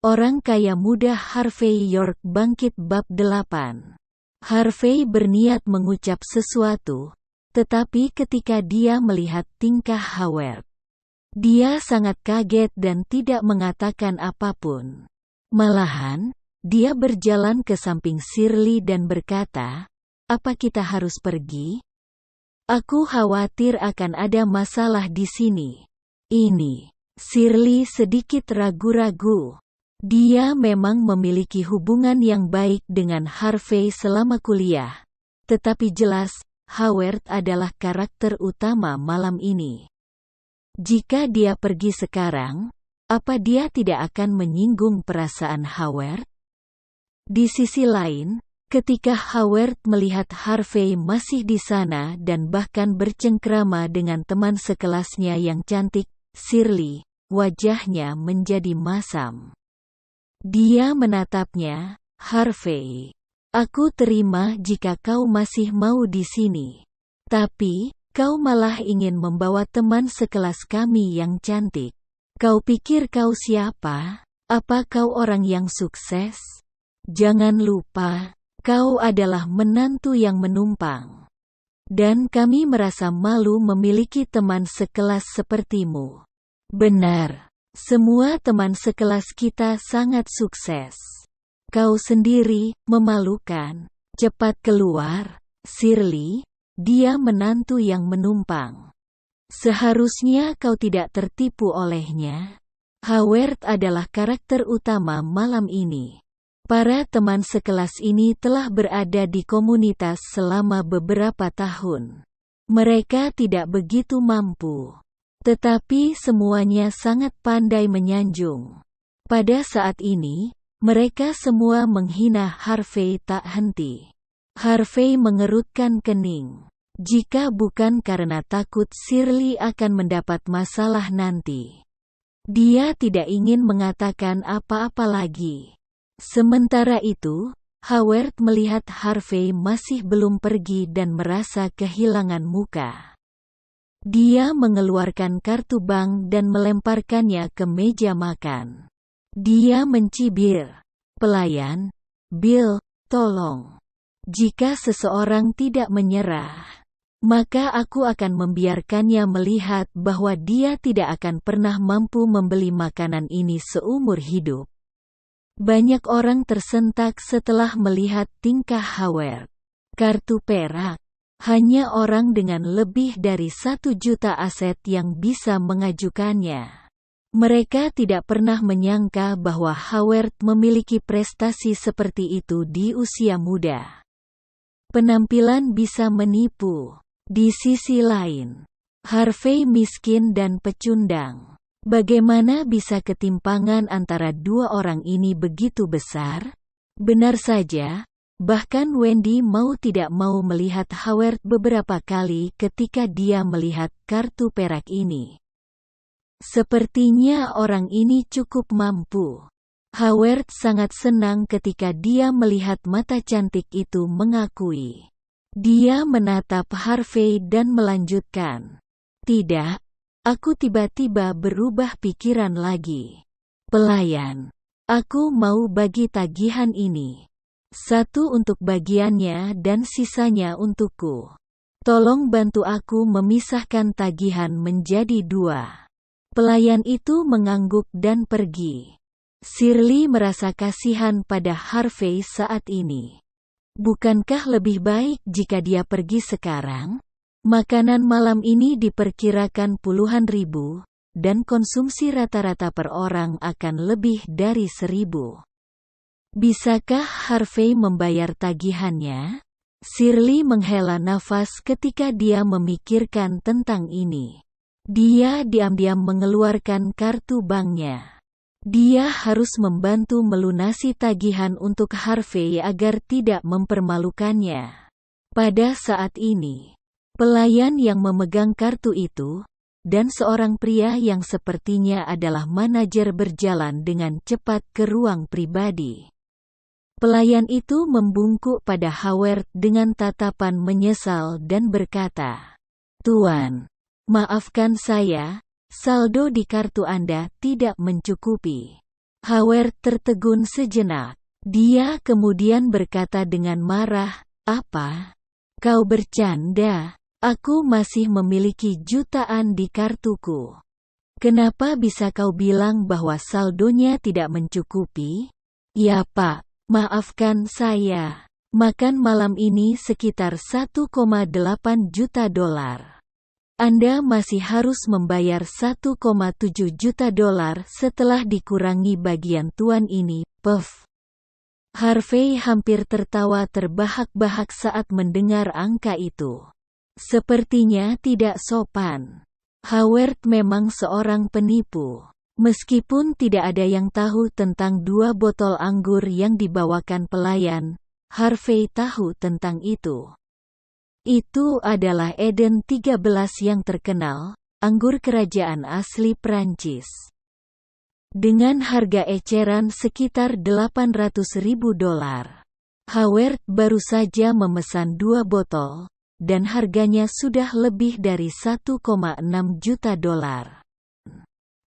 Orang kaya muda Harvey York bangkit bab 8. Harvey berniat mengucap sesuatu, tetapi ketika dia melihat tingkah Howard, dia sangat kaget dan tidak mengatakan apapun. Malahan, dia berjalan ke samping Shirley dan berkata, "Apa kita harus pergi? Aku khawatir akan ada masalah di sini." Ini. Shirley sedikit ragu-ragu. Dia memang memiliki hubungan yang baik dengan Harvey selama kuliah. Tetapi jelas, Howard adalah karakter utama malam ini. Jika dia pergi sekarang, apa dia tidak akan menyinggung perasaan Howard? Di sisi lain, ketika Howard melihat Harvey masih di sana dan bahkan bercengkrama dengan teman sekelasnya yang cantik, Shirley, wajahnya menjadi masam. Dia menatapnya, "Harvey, aku terima jika kau masih mau di sini. Tapi, kau malah ingin membawa teman sekelas kami yang cantik. Kau pikir kau siapa? Apa kau orang yang sukses? Jangan lupa, kau adalah menantu yang menumpang. Dan kami merasa malu memiliki teman sekelas sepertimu." Benar. Semua teman sekelas kita sangat sukses. Kau sendiri, memalukan. Cepat keluar, Shirley, dia menantu yang menumpang. Seharusnya kau tidak tertipu olehnya. Howard adalah karakter utama malam ini. Para teman sekelas ini telah berada di komunitas selama beberapa tahun. Mereka tidak begitu mampu. Tetapi semuanya sangat pandai menyanjung. Pada saat ini, mereka semua menghina Harvey tak henti. Harvey mengerutkan kening. Jika bukan karena takut Shirley akan mendapat masalah nanti, dia tidak ingin mengatakan apa-apa lagi. Sementara itu, Howard melihat Harvey masih belum pergi dan merasa kehilangan muka. Dia mengeluarkan kartu bank dan melemparkannya ke meja makan. Dia mencibir, "Pelayan, Bill, tolong. Jika seseorang tidak menyerah, maka aku akan membiarkannya melihat bahwa dia tidak akan pernah mampu membeli makanan ini seumur hidup." Banyak orang tersentak setelah melihat tingkah Howard. Kartu perak. Hanya orang dengan lebih dari 1 juta aset yang bisa mengajukannya. Mereka tidak pernah menyangka bahwa Howard memiliki prestasi seperti itu di usia muda. Penampilan bisa menipu. Di sisi lain, Harvey miskin dan pecundang. Bagaimana bisa ketimpangan antara dua orang ini begitu besar? Benar saja. Bahkan Wendy mau tidak mau melihat Howard beberapa kali ketika dia melihat kartu perak ini. Sepertinya orang ini cukup mampu. Howard sangat senang ketika dia melihat mata cantik itu mengakui. Dia menatap Harvey dan melanjutkan, "Tidak, aku tiba-tiba berubah pikiran lagi. Pelayan, aku mau bagi tagihan ini. 1 untuk bagiannya dan sisanya untukku. Tolong bantu aku memisahkan tagihan menjadi 2. Pelayan itu mengangguk dan pergi. Shirley merasa kasihan pada Harvey saat ini. Bukankah lebih baik jika dia pergi sekarang? Makanan malam ini diperkirakan puluhan ribu, dan konsumsi rata-rata per orang akan lebih dari 1.000. Bisakah Harvey membayar tagihannya? Shirley menghela nafas ketika dia memikirkan tentang ini. Dia diam-diam mengeluarkan kartu banknya. Dia harus membantu melunasi tagihan untuk Harvey agar tidak mempermalukannya. Pada saat ini, pelayan yang memegang kartu itu, dan seorang pria yang sepertinya adalah manajer berjalan dengan cepat ke ruang pribadi. Pelayan itu membungkuk pada Howard dengan tatapan menyesal dan berkata, "Tuan, maafkan saya, saldo di kartu Anda tidak mencukupi." Howard tertegun sejenak. Dia kemudian berkata dengan marah, "Apa? Kau bercanda? Aku masih memiliki jutaan di kartuku. Kenapa bisa kau bilang bahwa saldonya tidak mencukupi?" "Ya Pak, maafkan saya. Makan malam ini sekitar 1,8 juta dolar. Anda masih harus membayar 1,7 juta dolar setelah dikurangi bagian tuan ini." Puff. Harvey hampir tertawa terbahak-bahak saat mendengar angka itu. Sepertinya tidak sopan. Howard memang seorang penipu. Meskipun tidak ada yang tahu tentang 2 botol anggur yang dibawakan pelayan, Harvey tahu tentang itu. Itu adalah Eden 13 yang terkenal, anggur kerajaan asli Prancis. Dengan harga eceran sekitar 800.000 dolar. Howard baru saja memesan 2 botol, dan harganya sudah lebih dari 1,6 juta dolar.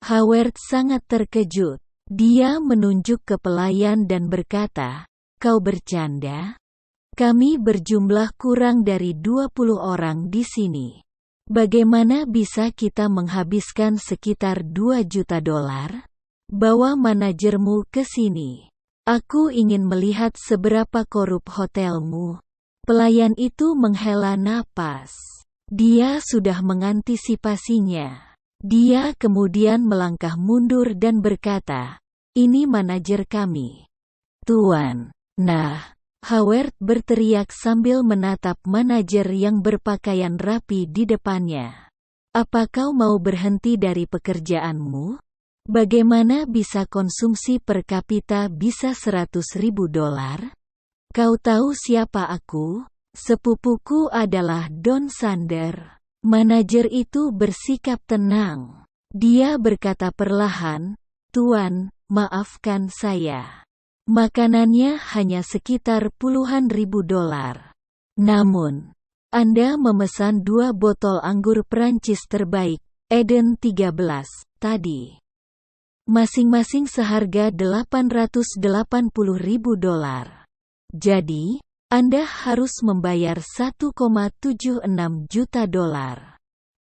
Howard sangat terkejut. Dia menunjuk ke pelayan dan berkata, "Kau bercanda? Kami berjumlah kurang dari 20 orang di sini. Bagaimana bisa kita menghabiskan sekitar 2 juta dolar? Bawa manajermu ke sini. Aku ingin melihat seberapa korup hotelmu." Pelayan itu menghela napas. Dia sudah mengantisipasinya. Dia kemudian melangkah mundur dan berkata, "Ini manajer kami, Tuan." "Nah," Howard berteriak sambil menatap manajer yang berpakaian rapi di depannya. "Apa kau mau berhenti dari pekerjaanmu? Bagaimana bisa konsumsi per kapita bisa 100.000 dolar? Kau tahu siapa aku? Sepupuku adalah Don Sander." Manajer itu bersikap tenang. Dia berkata perlahan, "Tuan, maafkan saya. Makanannya hanya sekitar puluhan ribu dolar. Namun, Anda memesan 2 botol anggur Prancis terbaik, Eden 13, tadi. Masing-masing seharga 880.000 dolar. Jadi, Anda harus membayar 1,76 juta dolar.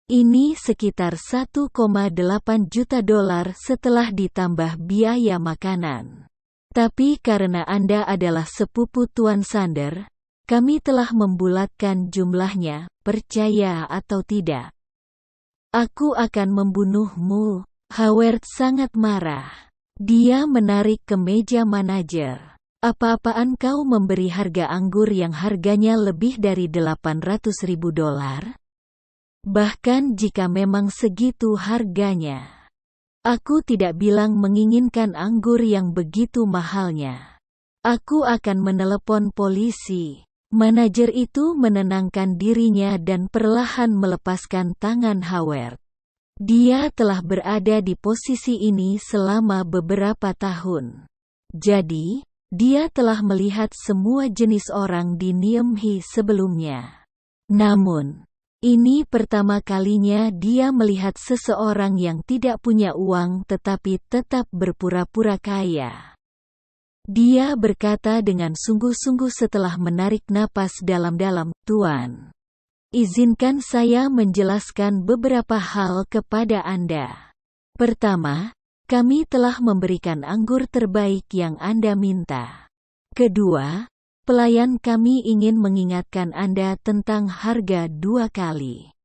Ini sekitar 1,8 juta dolar setelah ditambah biaya makanan. Tapi karena Anda adalah sepupu Tuan Sander, kami telah membulatkan jumlahnya, percaya atau tidak." "Aku akan membunuhmu." Howard sangat marah. Dia menarik ke meja manajer. "Apa-apaan kau memberi harga anggur yang harganya lebih dari 800.000 dolar? Bahkan jika memang segitu harganya. Aku tidak bilang menginginkan anggur yang begitu mahalnya. Aku akan menelepon polisi." Manajer itu menenangkan dirinya dan perlahan melepaskan tangan Howard. Dia telah berada di posisi ini selama beberapa tahun. Jadi, dia telah melihat semua jenis orang di Niemhi sebelumnya. Namun, ini pertama kalinya dia melihat seseorang yang tidak punya uang tetapi tetap berpura-pura kaya. Dia berkata dengan sungguh-sungguh setelah menarik napas dalam-dalam, "Tuan, izinkan saya menjelaskan beberapa hal kepada Anda. Pertama, kami telah memberikan anggur terbaik yang Anda minta. Kedua, pelayan kami ingin mengingatkan Anda tentang harga 2 kali.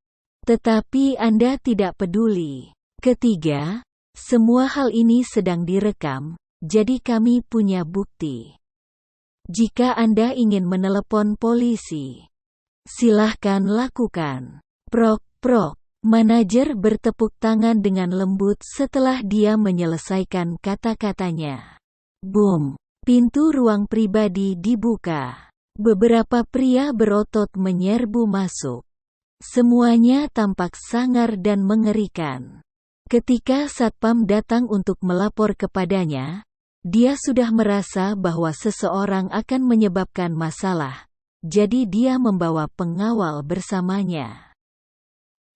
Tetapi Anda tidak peduli. Ketiga, semua hal ini sedang direkam, jadi kami punya bukti. Jika Anda ingin menelepon polisi, silahkan lakukan." "Prok, prok." Manajer bertepuk tangan dengan lembut setelah dia menyelesaikan kata-katanya. Boom. Pintu ruang pribadi dibuka. Beberapa pria berotot menyerbu masuk. Semuanya tampak sangar dan mengerikan. Ketika satpam datang untuk melapor kepadanya, dia sudah merasa bahwa seseorang akan menyebabkan masalah, jadi dia membawa pengawal bersamanya.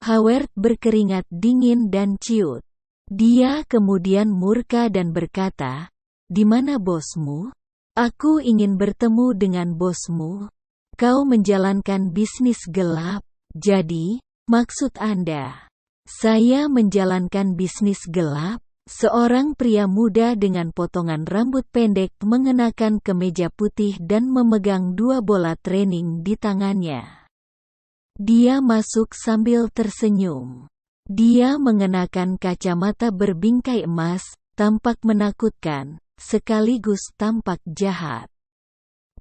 Howard berkeringat dingin dan ciut. Dia kemudian murka dan berkata, "Di mana bosmu?" "Aku ingin bertemu dengan bosmu." "Kau menjalankan bisnis gelap, jadi, maksud Anda?" "Saya menjalankan bisnis gelap." Seorang pria muda dengan potongan rambut pendek mengenakan kemeja putih dan memegang 2 bola training di tangannya. Dia masuk sambil tersenyum. Dia mengenakan kacamata berbingkai emas, tampak menakutkan, sekaligus tampak jahat.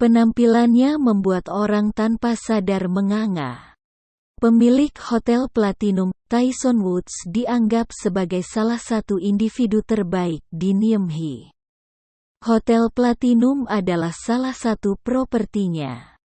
Penampilannya membuat orang tanpa sadar menganga. Pemilik Hotel Platinum, Tyson Woods dianggap sebagai salah satu individu terbaik di Niemhee. Hotel Platinum adalah salah satu propertinya.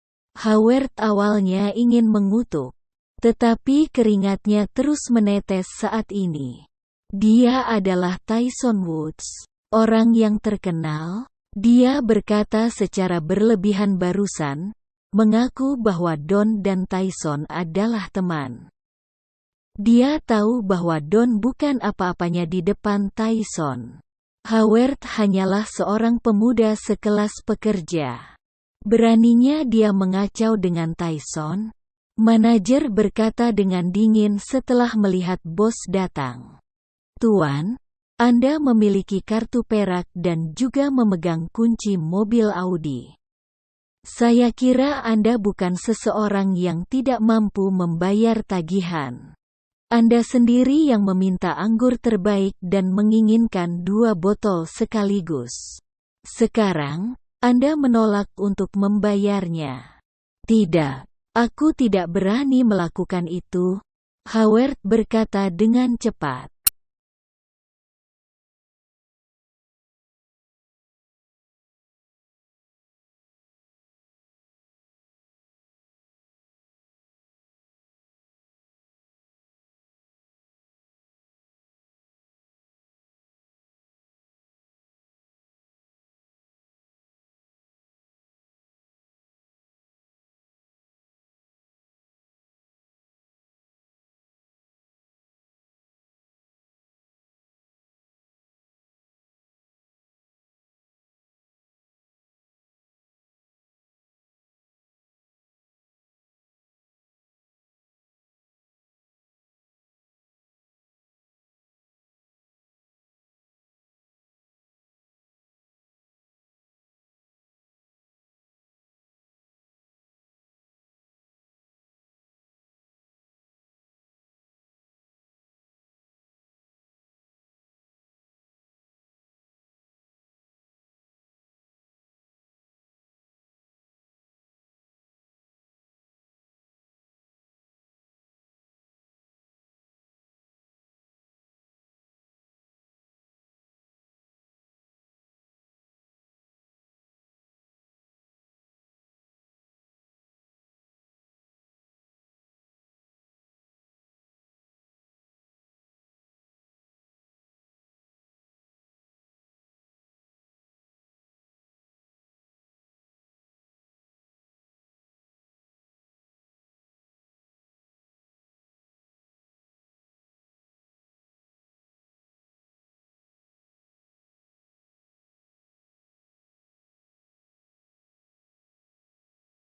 Howard awalnya ingin mengutuk, tetapi keringatnya terus menetes saat ini. Dia adalah Tyson Woods, orang yang terkenal. Dia berkata secara berlebihan barusan, mengaku bahwa Don dan Tyson adalah teman. Dia tahu bahwa Don bukan apa-apanya di depan Tyson. Howard hanyalah seorang pemuda sekelas pekerja. Beraninya dia mengacau dengan Tyson? Manajer berkata dengan dingin setelah melihat bos datang. "Tuan, Anda memiliki kartu perak dan juga memegang kunci mobil Audi. Saya kira Anda bukan seseorang yang tidak mampu membayar tagihan. Anda sendiri yang meminta anggur terbaik dan menginginkan 2 botol sekaligus. Sekarang, Anda menolak untuk membayarnya." "Tidak, aku tidak berani melakukan itu," Howard berkata dengan cepat.